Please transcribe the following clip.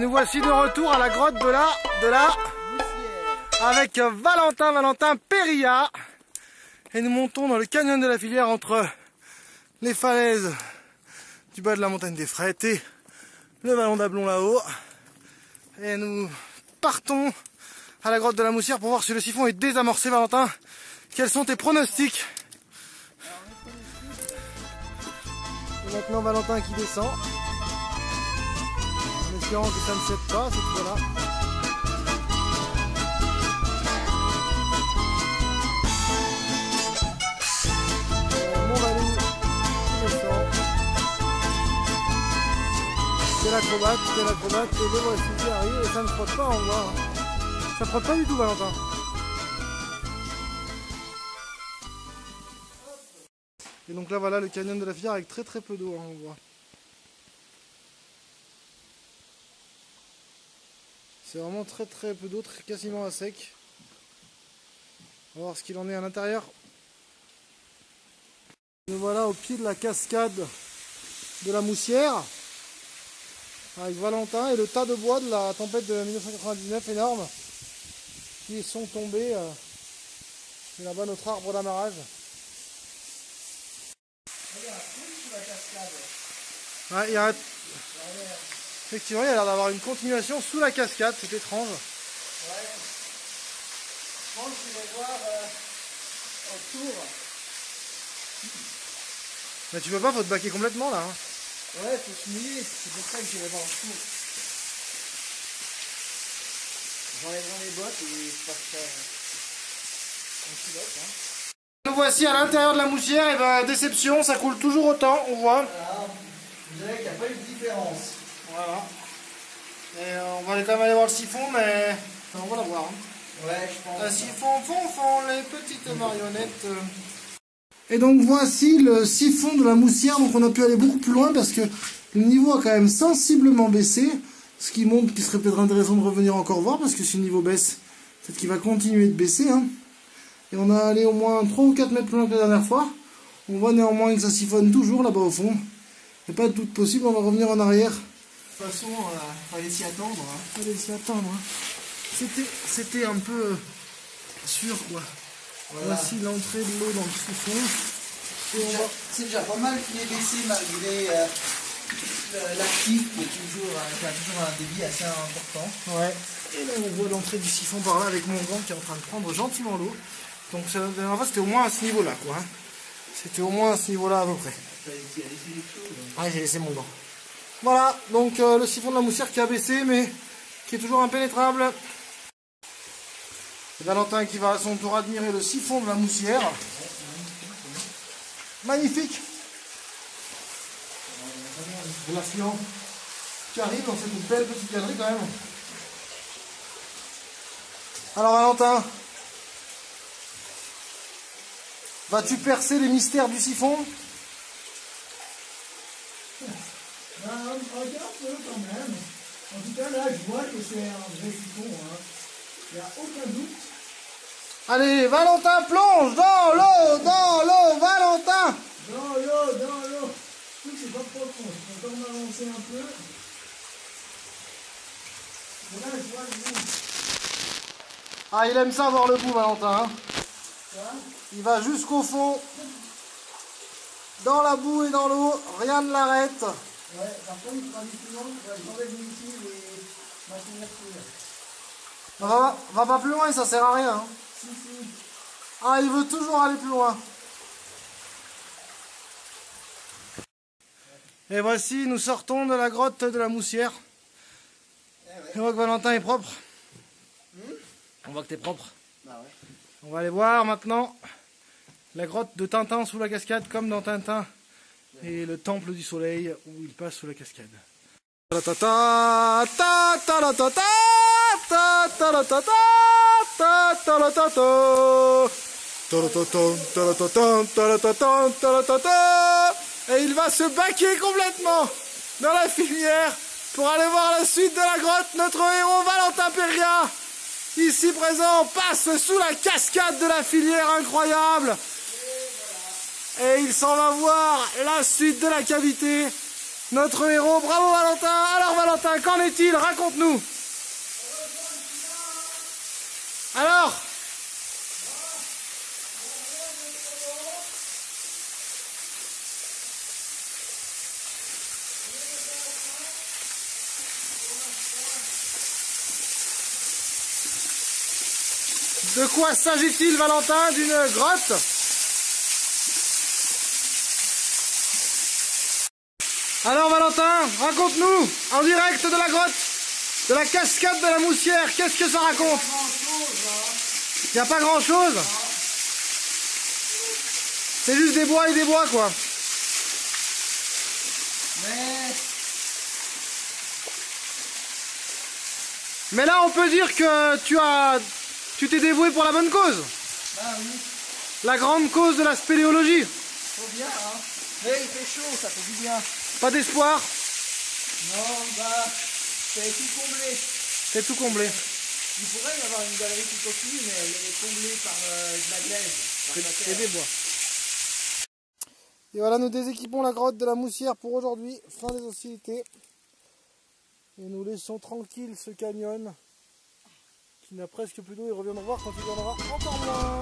Et nous voici de retour à la grotte de la avec Valentin Périlla. Et nous montons dans le canyon de la Filière entre les falaises du bas de la montagne des Frettes et le vallon d'Ablon là-haut. Et nous partons à la grotte de la Moussière pour voir si le siphon est désamorcé. Valentin, quels sont tes pronostics? Et maintenant Valentin qui descend, en espérant que ça ne cède pas cette fois-là. Mon Valou qui descend. C'est l'acrobate, et le voici qui arrive, et ça ne frotte pas, on voit. Ça frotte pas du tout, Valentin. Et donc là voilà le canyon de la Filière avec très peu d'eau, hein, on voit. C'est vraiment très peu d'eau, quasiment à sec. On va voir ce qu'il en est à l'intérieur. Nous voilà au pied de la cascade de la Moussière, avec Valentin et le tas de bois de la tempête de 1999 énorme qui sont tombés. C'est là-bas notre arbre d'amarrage. Ouais, effectivement, il y a l'air d'avoir une continuation sous la cascade, c'est étrange. Ouais. Je pense qu'il va voir autour. Mais tu peux pas, faut te baquer complètement là. Hein. Ouais, faut se mouiller, c'est pour ça que j'irai voir autour. J'enlèverai les bottes et je passerai en culotte. Hein. Nous voici à l'intérieur de la Moussière, et ben déception, ça coule toujours autant, on voit. Voilà. Vous verrez qu'il n'y a pas eu de différence. Voilà. Et on va quand même aller voir le siphon, mais on va la voir. Hein. Ouais, je pense. Le siphon font les petites marionnettes. Et donc voici le siphon de la Moussière, donc on a pu aller beaucoup plus loin parce que le niveau a quand même sensiblement baissé, ce qui montre qu'il serait peut-être intéressant de revenir encore voir, parce que si le niveau baisse, peut-être qu'il va continuer de baisser. Hein. Et on a allé au moins 3 ou 4 mètres plus loin que la dernière fois. On voit néanmoins que ça siphonne toujours là-bas au fond. Il n'y a pas de doute possible, on va revenir en arrière. De toute façon, fallait s'y attendre. Hein. Fallait s'y attendre. Hein. C'était un peu sûr quoi. Voilà. Voici l'entrée de l'eau dans le siphon. C'est déjà pas mal qu'il ait baissé malgré l'actif qui a toujours un débit assez important. Ouais. Et là on voit l'entrée du siphon par là avec mon gant qui est en train de prendre gentiment l'eau. Donc la dernière fois c'était au moins à ce niveau là quoi. Hein. C'était au moins à ce niveau là à peu près. Ouais, j'ai laissé mon gant. Voilà, donc le siphon de la Moussière qui a baissé mais qui est toujours impénétrable. Et Valentin qui va à son tour admirer le siphon de la Moussière. Magnifique. L'affluent qui arrive dans cette belle petite galerie quand même. Alors Valentin, vas-tu percer les mystères du siphon? Regarde-le quand même. En tout cas là je vois que c'est un vrai siphon. Hein. Il n'y a aucun doute. Allez, Valentin plonge dans l'eau, Valentin. Dans l'eau. Je trouve que c'est pas profond. Je peux encore m'avancer un peu. Mais là je vois le bout. Ah, il aime ça voir le bout, Valentin. Hein. Quoi? Il va jusqu'au fond. Dans la boue et dans l'eau, rien ne l'arrête. Ouais, par contre, il faudra du plus long, j'enlève l'utile et ma couverture. Va pas plus loin, ça sert à rien. Hein. Si. Ah, il veut toujours aller plus loin. Et voici, nous sortons de la grotte de la Moussière. Et on voit que Valentin est propre. On voit que t'es propre. Bah ouais. On va aller voir maintenant la grotte de Tintin sous la cascade, comme dans Tintin et le temple du soleil où il passe sous la cascade. Et il va se baquer complètement dans la filière pour aller voir la suite de la grotte. Notre héros Valentin Périlla, ici présent, passe sous la cascade de la filière incroyable. Et il s'en va voir la suite de la cavité Notre héros, bravo Valentin. Alors Valentin, qu'en est-il? Raconte-nous. Alors? De quoi s'agit-il, Valentin? D'une grotte? Alors Valentin, raconte-nous, en direct de la grotte, de la cascade de la Moussière, qu'est-ce que ça raconte? Il n'y a pas grand-chose? C'est juste des bois et des bois, quoi. Mais là, on peut dire que tu t'es dévoué pour la bonne cause. Bah oui. La grande cause de la spéléologie. Faut bien, hein. Mais il fait chaud, ça fait du bien. Pas d'espoir? Non, bah, c'est tout comblé. C'est tout comblé. Il pourrait y avoir une galerie qui continue, mais elle est comblée par de la glaise. Et des bois. Et voilà, nous déséquipons la grotte de la Moussière pour aujourd'hui. Fin des hostilités. Et nous laissons tranquille ce canyon qui n'a presque plus d'eau. Il reviendra voir quand il y en aura encore moins.